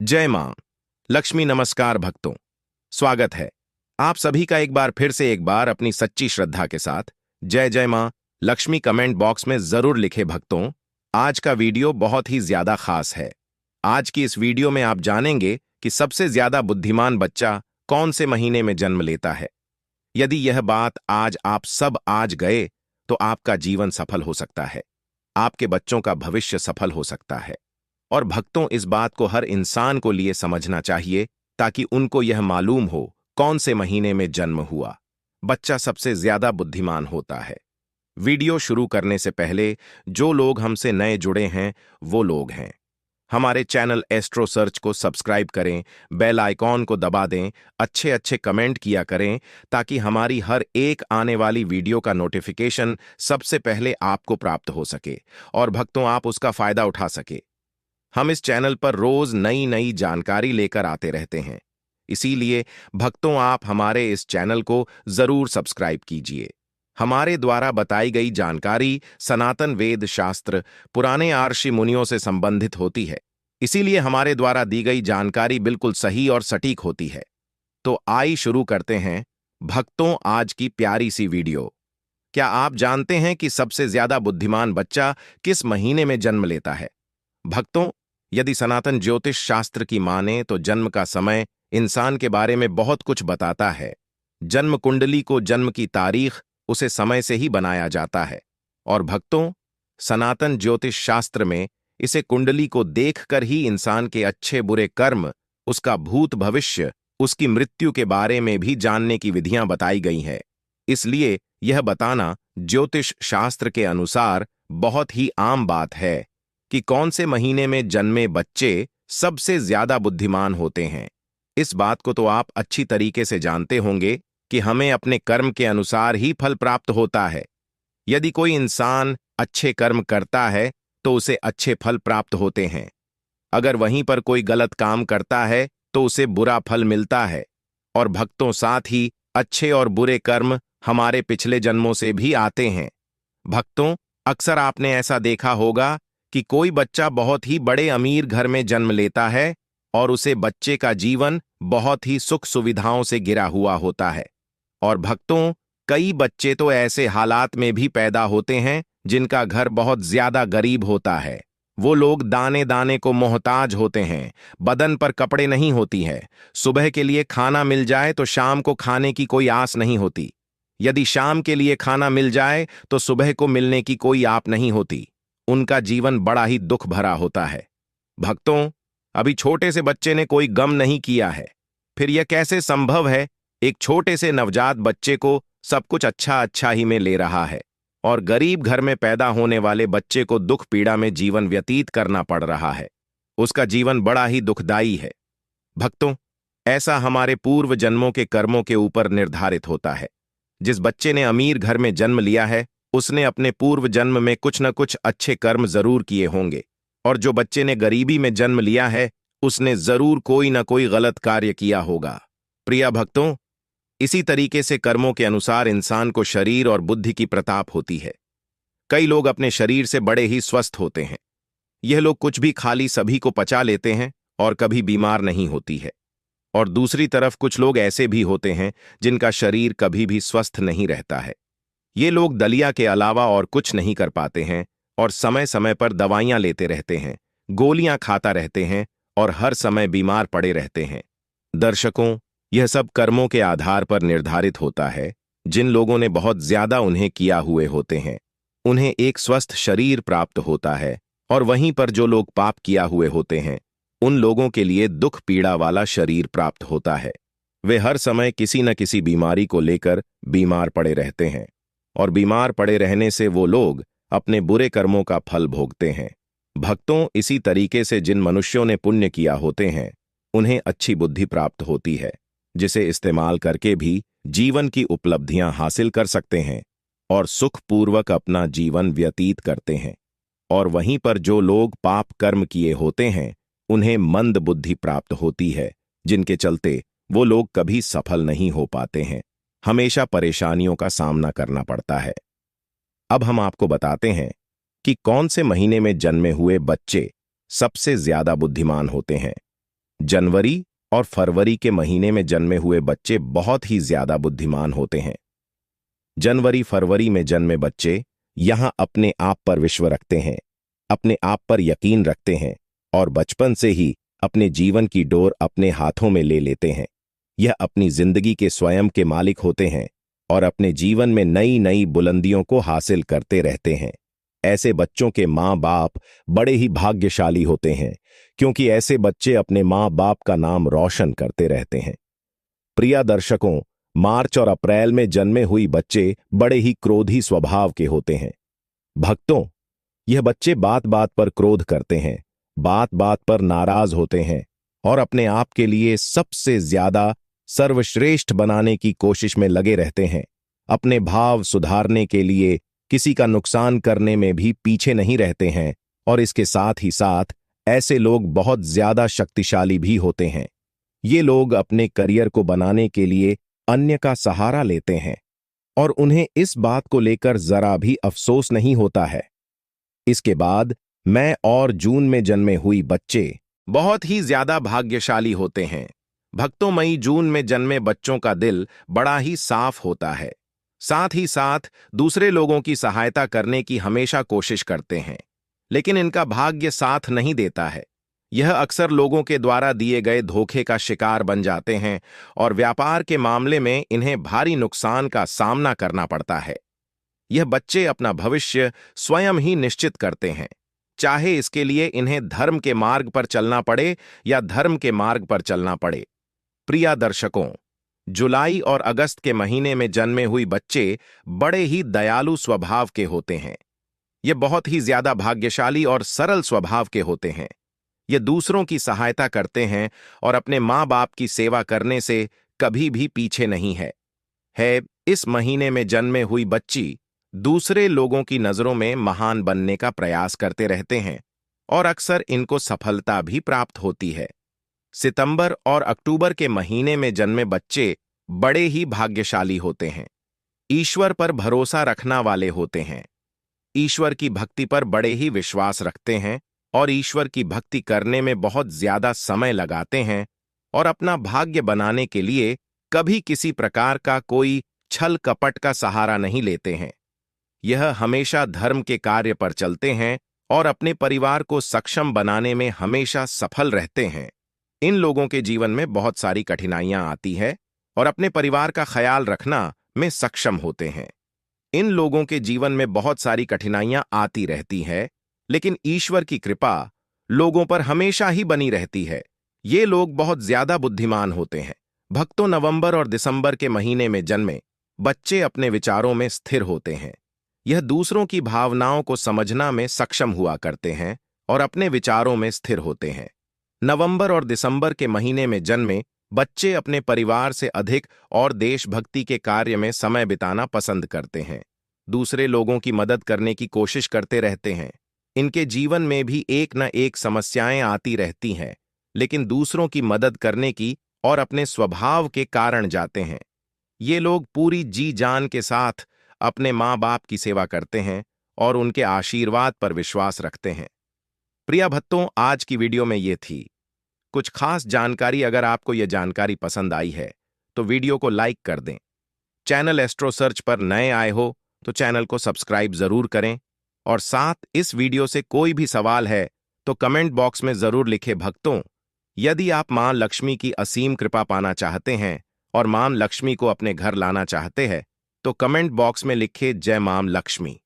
जय मां लक्ष्मी। नमस्कार भक्तों, स्वागत है आप सभी का एक बार फिर से एक बार अपनी सच्ची श्रद्धा के साथ जय जय मां लक्ष्मी कमेंट बॉक्स में जरूर लिखे। भक्तों, आज का वीडियो बहुत ही ज्यादा खास है। आज की इस वीडियो में आप जानेंगे कि सबसे ज्यादा बुद्धिमान बच्चा कौन से महीने में जन्म लेता है। यदि यह बात आज आप सब आज गए तो आपका जीवन सफल हो सकता है, आपके बच्चों का भविष्य सफल हो सकता है। और भक्तों, इस बात को हर इंसान को लिए समझना चाहिए ताकि उनको यह मालूम हो कौन से महीने में जन्म हुआ बच्चा सबसे ज्यादा बुद्धिमान होता है। वीडियो शुरू करने से पहले जो लोग हमसे नए जुड़े हैं वो लोग हैं, हमारे चैनल एस्ट्रो सर्च को सब्सक्राइब करें, बेल आइकॉन को दबा दें, अच्छे अच्छे कमेंट किया करें ताकि हमारी हर एक आने वाली वीडियो का नोटिफिकेशन सबसे पहले आपको प्राप्त हो सके और भक्तों आप उसका फायदा उठा सके। हम इस चैनल पर रोज नई नई जानकारी लेकर आते रहते हैं, इसीलिए भक्तों आप हमारे इस चैनल को जरूर सब्सक्राइब कीजिए। हमारे द्वारा बताई गई जानकारी सनातन वेद शास्त्र पुराने ऋषि मुनियों से संबंधित होती है, इसीलिए हमारे द्वारा दी गई जानकारी बिल्कुल सही और सटीक होती है। तो आइए शुरू करते हैं भक्तों आज की प्यारी सी वीडियो। क्या आप जानते हैं कि सबसे ज्यादा बुद्धिमान बच्चा किस महीने में जन्म लेता है? भक्तों, यदि सनातन ज्योतिष शास्त्र की माने तो जन्म का समय इंसान के बारे में बहुत कुछ बताता है। जन्म कुंडली को जन्म की तारीख उसे समय से ही बनाया जाता है। और भक्तों, सनातन ज्योतिष शास्त्र में इसे कुंडली को देखकर ही इंसान के अच्छे बुरे कर्म, उसका भूत भविष्य, उसकी मृत्यु के बारे में भी जानने की विधियां बताई गई हैं। इसलिए यह बताना ज्योतिष शास्त्र के अनुसार बहुत ही आम बात है कि कौन से महीने में जन्मे बच्चे सबसे ज्यादा बुद्धिमान होते हैं। इस बात को तो आप अच्छी तरीके से जानते होंगे कि हमें अपने कर्म के अनुसार ही फल प्राप्त होता है। यदि कोई इंसान अच्छे कर्म करता है तो उसे अच्छे फल प्राप्त होते हैं। अगर वहीं पर कोई गलत काम करता है तो उसे बुरा फल मिलता है। और भक्तों, साथ ही अच्छे और बुरे कर्म हमारे पिछले जन्मों से भी आते हैं। भक्तों, अक्सर आपने ऐसा देखा होगा कि कोई बच्चा बहुत ही बड़े अमीर घर में जन्म लेता है और उसे बच्चे का जीवन बहुत ही सुख सुविधाओं से घिरा हुआ होता है। और भक्तों, कई बच्चे तो ऐसे हालात में भी पैदा होते हैं जिनका घर बहुत ज्यादा गरीब होता है। वो लोग दाने दाने को मोहताज होते हैं, बदन पर कपड़े नहीं होती है, सुबह के लिए खाना मिल जाए तो शाम को खाने की कोई आस नहीं होती। यदि शाम के लिए खाना मिल जाए तो सुबह को मिलने की कोई आप नहीं होती। उनका जीवन बड़ा ही दुख भरा होता है। भक्तों, अभी छोटे से बच्चे ने कोई गम नहीं किया है, फिर यह कैसे संभव है एक छोटे से नवजात बच्चे को सब कुछ अच्छा अच्छा ही में ले रहा है और गरीब घर में पैदा होने वाले बच्चे को दुख पीड़ा में जीवन व्यतीत करना पड़ रहा है। उसका जीवन बड़ा ही दुखदाई है। भक्तों, ऐसा हमारे पूर्व जन्मों के कर्मों के ऊपर निर्धारित होता है। जिस बच्चे ने अमीर घर में जन्म लिया है उसने अपने पूर्व जन्म में कुछ न कुछ अच्छे कर्म जरूर किए होंगे, और जो बच्चे ने गरीबी में जन्म लिया है उसने जरूर कोई न कोई गलत कार्य किया होगा। प्रिय भक्तों, इसी तरीके से कर्मों के अनुसार इंसान को शरीर और बुद्धि की प्रताप होती है। कई लोग अपने शरीर से बड़े ही स्वस्थ होते हैं। यह लोग कुछ भी खाली सभी को पचा लेते हैं और कभी बीमार नहीं होती है। और दूसरी तरफ कुछ लोग ऐसे भी होते हैं जिनका शरीर कभी भी स्वस्थ नहीं रहता है। ये लोग दलिया के अलावा और कुछ नहीं कर पाते हैं और समय समय पर दवाइयां लेते रहते हैं, गोलियां खाता रहते हैं और हर समय बीमार पड़े रहते हैं। दर्शकों, यह सब कर्मों के आधार पर निर्धारित होता है। जिन लोगों ने बहुत ज्यादा उन्हें किया हुए होते हैं उन्हें एक स्वस्थ शरीर प्राप्त होता है, और वहीं पर जो लोग पाप किया हुए होते हैं उन लोगों के लिए दुख पीड़ा वाला शरीर प्राप्त होता है। वे हर समय किसी न किसी बीमारी को लेकर बीमार पड़े रहते हैं और बीमार पड़े रहने से वो लोग अपने बुरे कर्मों का फल भोगते हैं। भक्तों, इसी तरीके से जिन मनुष्यों ने पुण्य किया होते हैं उन्हें अच्छी बुद्धि प्राप्त होती है, जिसे इस्तेमाल करके भी जीवन की उपलब्धियां हासिल कर सकते हैं और सुखपूर्वक अपना जीवन व्यतीत करते हैं। और वहीं पर जो लोग पाप कर्म किए होते हैं उन्हें मंद बुद्धि प्राप्त होती है, जिनके चलते वो लोग कभी सफल नहीं हो पाते हैं, हमेशा परेशानियों का सामना करना पड़ता है। अब हम आपको बताते हैं कि कौन से महीने में जन्मे हुए बच्चे सबसे ज्यादा बुद्धिमान होते हैं। जनवरी और फरवरी के महीने में जन्मे हुए बच्चे बहुत ही ज्यादा बुद्धिमान होते हैं। जनवरी फरवरी में जन्मे बच्चे यहां अपने आप पर विश्व रखते हैं, अपने आप पर यकीन रखते हैं और बचपन से ही अपने जीवन की डोर अपने हाथों में ले लेते हैं। यह अपनी जिंदगी के स्वयं के मालिक होते हैं और अपने जीवन में नई नई बुलंदियों को हासिल करते रहते हैं। ऐसे बच्चों के माँ बाप बड़े ही भाग्यशाली होते हैं, क्योंकि ऐसे बच्चे अपने माँ बाप का नाम रोशन करते रहते हैं। प्रिय दर्शकों, मार्च और अप्रैल में जन्मे हुई बच्चे बड़े ही क्रोधी स्वभाव के होते हैं। भक्तों, यह बच्चे बात बात पर क्रोध करते हैं, बात बात पर नाराज होते हैं और अपने आप के लिए सबसे ज्यादा सर्वश्रेष्ठ बनाने की कोशिश में लगे रहते हैं। अपने भाव सुधारने के लिए किसी का नुकसान करने में भी पीछे नहीं रहते हैं और इसके साथ ही साथ ऐसे लोग बहुत ज्यादा शक्तिशाली भी होते हैं। ये लोग अपने करियर को बनाने के लिए अन्य का सहारा लेते हैं और उन्हें इस बात को लेकर जरा भी अफसोस नहीं होता है। इसके बाद मई और जून में जन्मे हुई बच्चे बहुत ही ज्यादा भाग्यशाली होते हैं। भक्तों, मई जून में जन्मे बच्चों का दिल बड़ा ही साफ होता है, साथ ही साथ दूसरे लोगों की सहायता करने की हमेशा कोशिश करते हैं, लेकिन इनका भाग्य साथ नहीं देता है। यह अक्सर लोगों के द्वारा दिए गए धोखे का शिकार बन जाते हैं और व्यापार के मामले में इन्हें भारी नुकसान का सामना करना पड़ता है। यह बच्चे अपना भविष्य स्वयं ही निश्चित करते हैं, चाहे इसके लिए इन्हें धर्म के मार्ग पर चलना पड़े या धर्म के मार्ग पर चलना पड़े। प्रिय दर्शकों, जुलाई और अगस्त के महीने में जन्मे हुई बच्चे बड़े ही दयालु स्वभाव के होते हैं। ये बहुत ही ज्यादा भाग्यशाली और सरल स्वभाव के होते हैं। ये दूसरों की सहायता करते हैं और अपने माँ बाप की सेवा करने से कभी भी पीछे नहीं है। इस महीने में जन्मे हुई बच्ची दूसरे लोगों की नजरों में महान बनने का प्रयास करते रहते हैं और अक्सर इनको सफलता भी प्राप्त होती है। सितंबर और अक्टूबर के महीने में जन्मे बच्चे बड़े ही भाग्यशाली होते हैं। ईश्वर पर भरोसा रखना वाले होते हैं, ईश्वर की भक्ति पर बड़े ही विश्वास रखते हैं और ईश्वर की भक्ति करने में बहुत ज्यादा समय लगाते हैं और अपना भाग्य बनाने के लिए कभी किसी प्रकार का कोई छल कपट का सहारा नहीं लेते हैं। यह हमेशा धर्म के कार्य पर चलते हैं और अपने परिवार को सक्षम बनाने में हमेशा सफल रहते हैं। इन लोगों के जीवन में बहुत सारी कठिनाइयां आती है और अपने परिवार का ख्याल रखना में सक्षम होते हैं। इन लोगों के जीवन में बहुत सारी कठिनाइयां आती रहती है, लेकिन ईश्वर की कृपा लोगों पर हमेशा ही बनी रहती है। ये लोग बहुत ज्यादा बुद्धिमान होते हैं। भक्तों, नवंबर और दिसंबर के महीने में जन्मे बच्चे अपने विचारों में स्थिर होते हैं। यह दूसरों की भावनाओं को समझना में सक्षम हुआ करते हैं और अपने विचारों में स्थिर होते हैं। नवंबर और दिसंबर के महीने में जन्मे बच्चे अपने परिवार से अधिक और देशभक्ति के कार्य में समय बिताना पसंद करते हैं। दूसरे लोगों की मदद करने की कोशिश करते रहते हैं। इनके जीवन में भी एक न एक समस्याएं आती रहती हैं, लेकिन दूसरों की मदद करने की और अपने स्वभाव के कारण जाते हैं। ये लोग पूरी जी जान के साथ अपने माँ बाप की सेवा करते हैं और उनके आशीर्वाद पर विश्वास रखते हैं। प्रिय भक्तों, आज की वीडियो में ये थी कुछ खास जानकारी। अगर आपको यह जानकारी पसंद आई है तो वीडियो को लाइक कर दें। चैनल एस्ट्रो सर्च पर नए आए हो तो चैनल को सब्सक्राइब जरूर करें और साथ इस वीडियो से कोई भी सवाल है तो कमेंट बॉक्स में जरूर लिखें। भक्तों, यदि आप मां लक्ष्मी की असीम कृपा पाना चाहते हैं और मां लक्ष्मी को अपने घर लाना चाहते हैं तो कमेंट बॉक्स में लिखें जय मां लक्ष्मी।